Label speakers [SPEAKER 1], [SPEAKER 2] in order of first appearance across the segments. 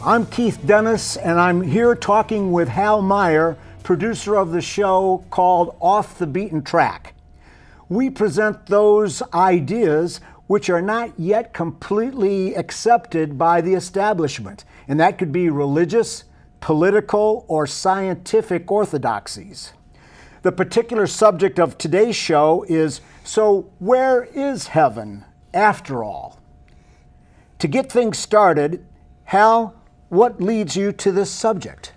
[SPEAKER 1] I'm Keith Dennis, and I'm here talking with Hal Meier, producer of the show called Off the Beaten Track. We present those ideas which are not yet completely accepted by the establishment, and that could be religious, political, or scientific orthodoxies. The particular subject of today's show is, so where is heaven, after all? To get things started, Hal, what leads you to this subject?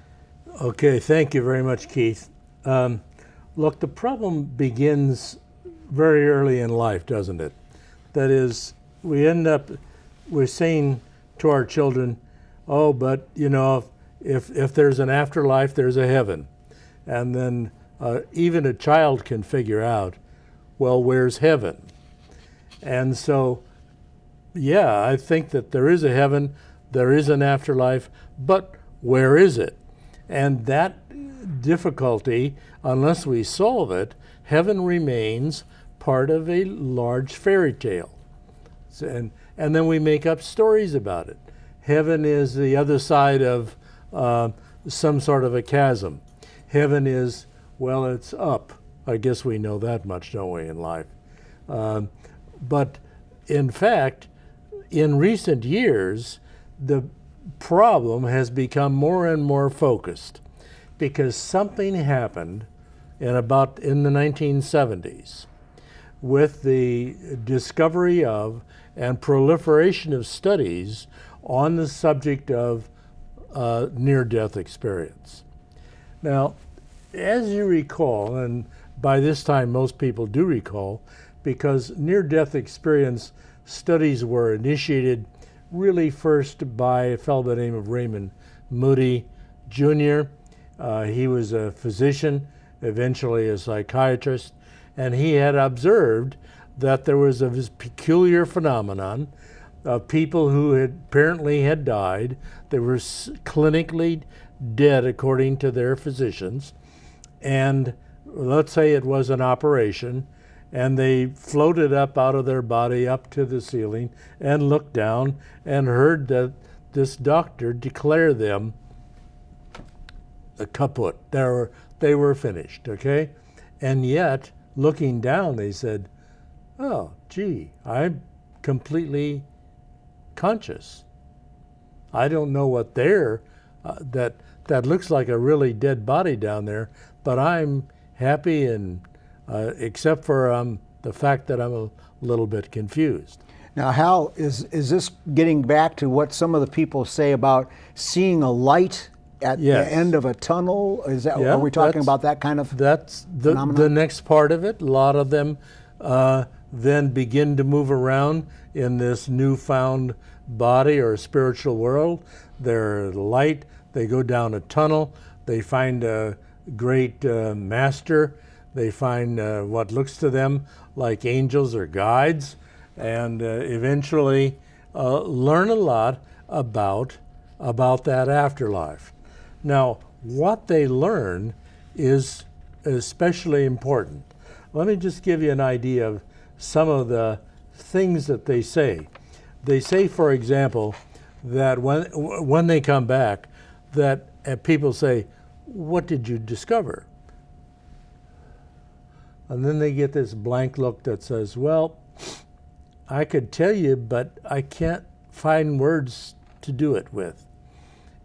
[SPEAKER 2] Okay, thank you very much, Keith. Look, the problem begins very early in life, doesn't it? That is, we're saying to our children, oh, but you know, if there's an afterlife, there's a heaven. And then even a child can figure out, well, where's heaven? And so, yeah, I think that there is a heaven, there is an afterlife, but where is it? And that difficulty, unless we solve it, heaven remains part of a large fairy tale. And then we make up stories about it. Heaven is the other side of some sort of a chasm. Heaven is, well, it's up. I guess we know that much, don't we, in life? But in fact, in recent years, the problem has become more and more focused because something happened in the 1970s with the discovery of and proliferation of studies on the subject of near-death experience. Now, as you recall, and by this time most people do recall, because near-death experience studies were initiated really first by a fellow by the name of Raymond Moody Jr. He was a physician, eventually a psychiatrist, and he had observed that there was this peculiar phenomenon of people who apparently had died. They were clinically dead according to their physicians, and let's say it was an operation, and they floated up out of their body up to the ceiling and looked down and heard that this doctor declare them kaput. They were finished, okay? And yet, looking down, they said, oh, gee, I'm completely conscious. I don't know what that looks like a really dead body down there, but I'm happy and except for the fact that I'm a little bit confused.
[SPEAKER 1] Now, Hal, is this getting back to what some of the people say about seeing a light at the end of a tunnel? Is that, are we talking about that kind of phenomenon?
[SPEAKER 2] The next part of it. A lot of them then begin to move around in this newfound body or spiritual world. They're light, they go down a tunnel, they find a great master, they find what looks to them like angels or guides, and eventually learn a lot about that afterlife. Now, what they learn is especially important. Let me just give you an idea of some of the things that they say. They say, for example, that when they come back, that people say, what did you discover? And then they get this blank look that says, well, I could tell you, but I can't find words to do it with.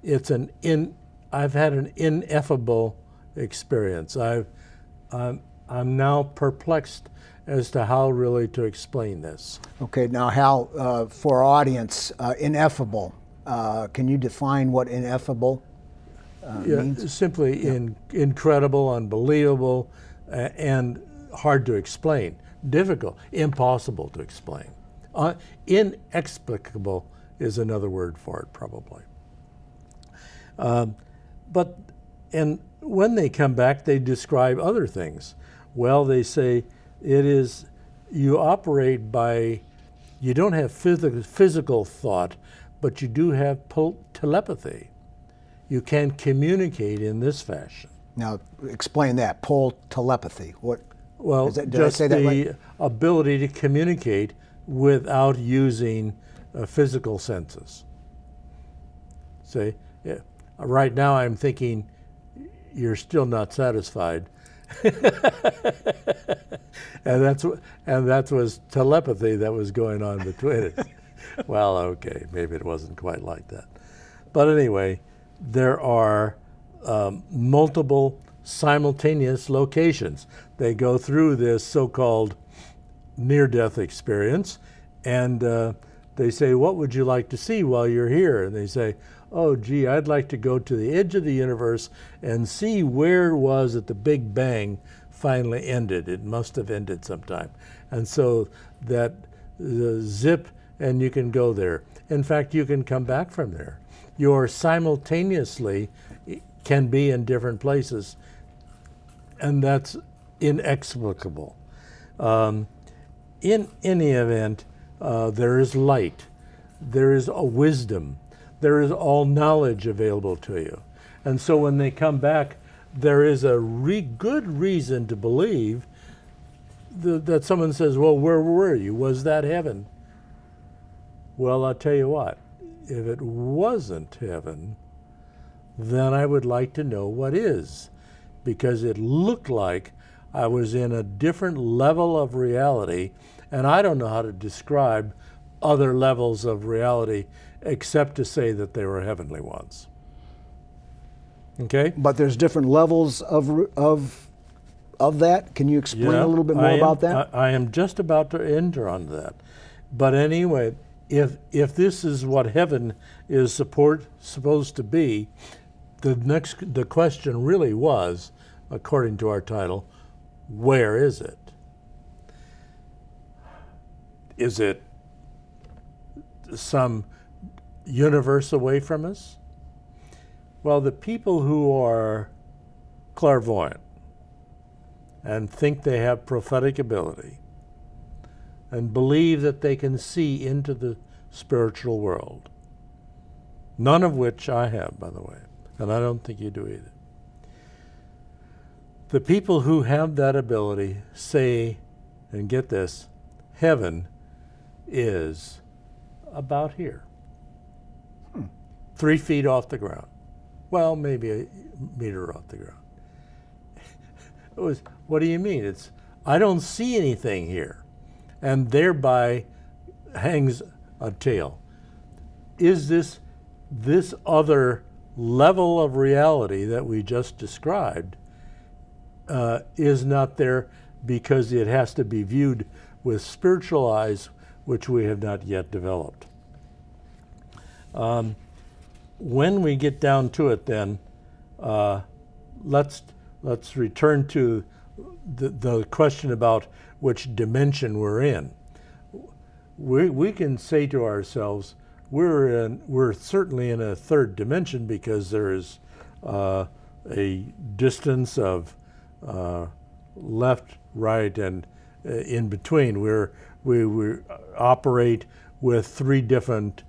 [SPEAKER 2] I've had an ineffable experience. I'm now perplexed as to how really to explain this.
[SPEAKER 1] Okay, now Hal, for our audience, ineffable. Can you define what ineffable means?
[SPEAKER 2] Simply incredible, unbelievable, and hard to explain. Difficult, impossible to explain. Inexplicable is another word for it, probably. And when they come back, they describe other things. Well, they say you operate by, you don't have physical thought, but you do have telepathy. You can communicate in this fashion.
[SPEAKER 1] Now, explain that. Telepathy. What?
[SPEAKER 2] Well,
[SPEAKER 1] did
[SPEAKER 2] just
[SPEAKER 1] I say that
[SPEAKER 2] the
[SPEAKER 1] right?
[SPEAKER 2] ability to communicate without using physical senses. See, yeah. Right now I'm thinking you're still not satisfied. and that was telepathy that was going on between it. Well, okay, maybe it wasn't quite like that. But anyway, there are multiple simultaneous locations. They go through this so-called near-death experience, and they say, what would you like to see while you're here? And they say, oh, gee, I'd like to go to the edge of the universe and see where it was that the Big Bang finally ended. It must have ended sometime. And so that zip, and you can go there. In fact, you can come back from there. You're simultaneously can be in different places, and that's inexplicable. In any event, there is light, there is a wisdom, there is all knowledge available to you. And so when they come back, there is a good reason to believe that someone says, well, where were you? Was that heaven? Well, I'll tell you what, if it wasn't heaven, then I would like to know what is, because it looked like I was in a different level of reality, and I don't know how to describe other levels of reality except to say that they were heavenly ones. Okay?
[SPEAKER 1] But there's different levels of that. Can you explain a little bit more about that?
[SPEAKER 2] I am just about to enter on that. But anyway, if this is what heaven is supposed to be, the question really was, according to our title, where is it? Is it some universe away from us? Well, the people who are clairvoyant and think they have prophetic ability and believe that they can see into the spiritual world, none of which I have, by the way, and I don't think you do either. The people who have that ability say, and get this, heaven is about here, 3 feet off the ground. Well, maybe a meter off the ground. What do you mean? I don't see anything here, and thereby hangs a tale. Is this other level of reality that we just described is not there because it has to be viewed with spiritual eyes, which we have not yet developed. When we get down to it, then let's return to the question about which dimension we're in. We can say to ourselves, we're certainly in a third dimension because there is a distance of left, right, and in between. We operate with 3 different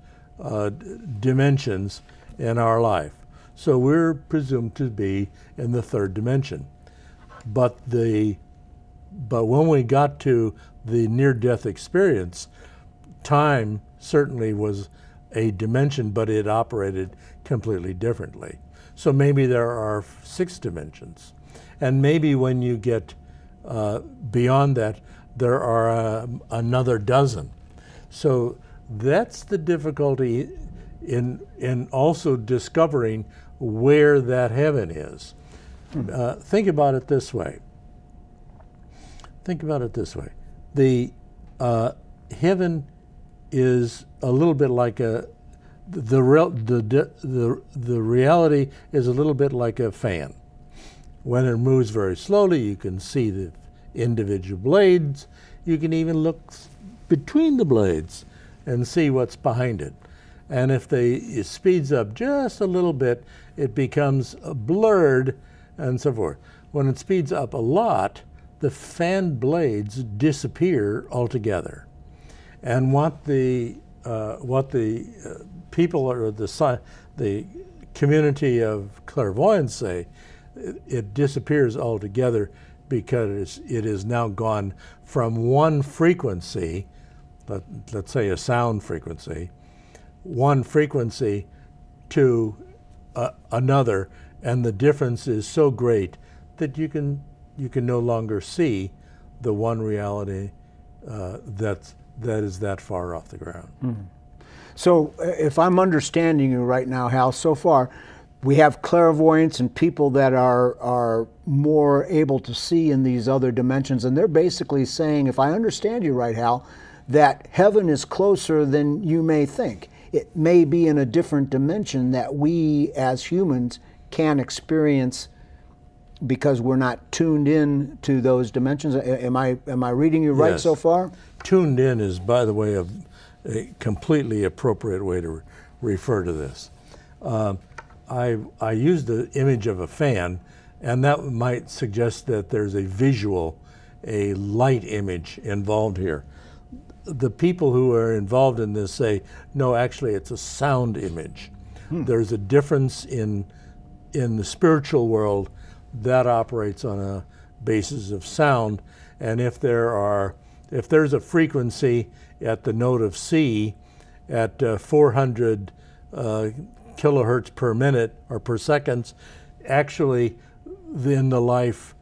[SPEAKER 2] dimensions in our life. So we're presumed to be in the third dimension. But when we got to the near-death experience, time certainly was a dimension, but it operated completely differently. So maybe there are 6 dimensions. And maybe when you get beyond that, there are another dozen. So that's the difficulty in also discovering where that heaven is. Think about it this way. The heaven is a little bit like the reality is a little bit like a fan. When it moves very slowly, you can see the individual blades. You can even look between the blades and see what's behind it. And if it speeds up just a little bit, it becomes blurred and so forth. When it speeds up a lot, the fan blades disappear altogether. And what the people or the community of clairvoyants say, it disappears altogether because it is now gone from one frequency, let's say a sound frequency, one frequency to another, and the difference is so great that you can no longer see the one reality that is that far off the ground.
[SPEAKER 1] So if I'm understanding you right now, Hal, so far, we have clairvoyants and people that are more able to see in these other dimensions, and they're basically saying, if I understand you right, Hal, that heaven is closer than you may think. It may be in a different dimension that we as humans can experience because we're not tuned in to those dimensions. Am I reading you right
[SPEAKER 2] Yes.
[SPEAKER 1] so far?
[SPEAKER 2] Tuned in is, by the way, a completely appropriate way to refer to this. I used the image of a fan, and that might suggest that there's a visual, a light image involved here. The people who are involved in this say, no, actually it's a sound image. There's a difference in the spiritual world that operates on a basis of sound, and if there's a frequency at the note of C at 400 kilohertz per minute or per second, actually in the life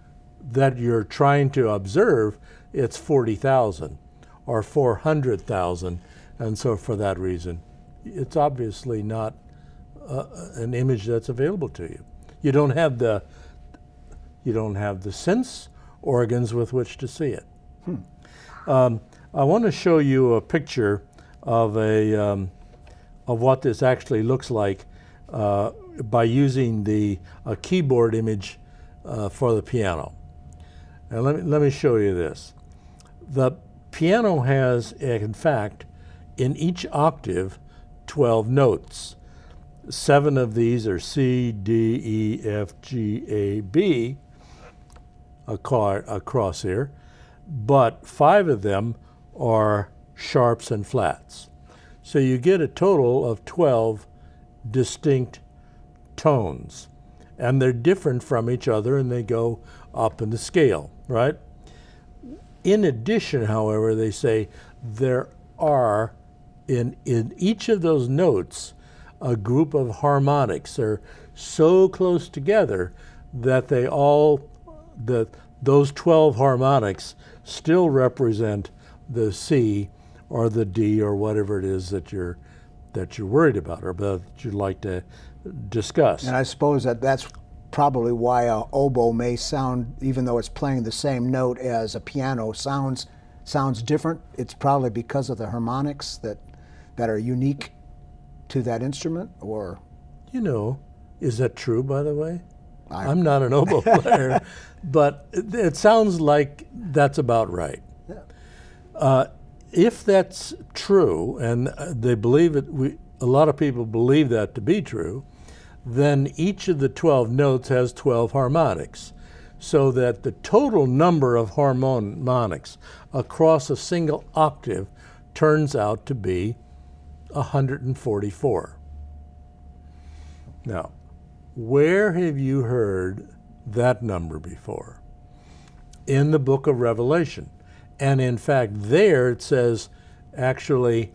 [SPEAKER 2] that you're trying to observe, it's 40,000 or 400,000, and so for that reason, it's obviously not an image that's available to you. You don't have the sense organs with which to see it. I want to show you a picture of what this actually looks like by using a keyboard image for the piano. And let me show you this. The piano has, in fact, in each octave, 12 notes. 7 of these are C, D, E, F, G, A, B, across here, but 5 of them are sharps and flats. So you get a total of 12 distinct tones, and they're different from each other, and they go up in the scale, right? In addition, however, they say there are in each of those notes a group of harmonics. They're so close together that those 12 harmonics still represent the C or the D or whatever it is that you're worried about or that you'd like to discuss.
[SPEAKER 1] And I suppose that's probably why a oboe may sound, even though it's playing the same note as a piano, sounds different. It's probably because of the harmonics that are unique to that instrument, or?
[SPEAKER 2] Is that true, by the way? I'm not an oboe player, but it sounds like that's about right.
[SPEAKER 1] Yeah.
[SPEAKER 2] If that's true, and they believe it, a lot of people believe that to be true, then each of the 12 notes has 12 harmonics, so that the total number of harmonics across a single octave turns out to be 144. Now, where have you heard that number before? In the book of Revelation. And in fact, there it says actually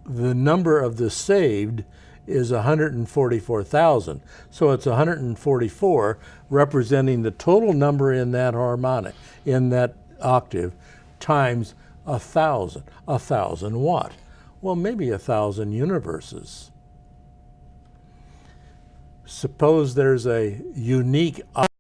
[SPEAKER 2] the number of the saved is 144,000. So it's 144 representing the total number in that harmonic, in that octave, times 1,000. 1,000 what? Well, maybe 1,000 universes. Suppose there's a unique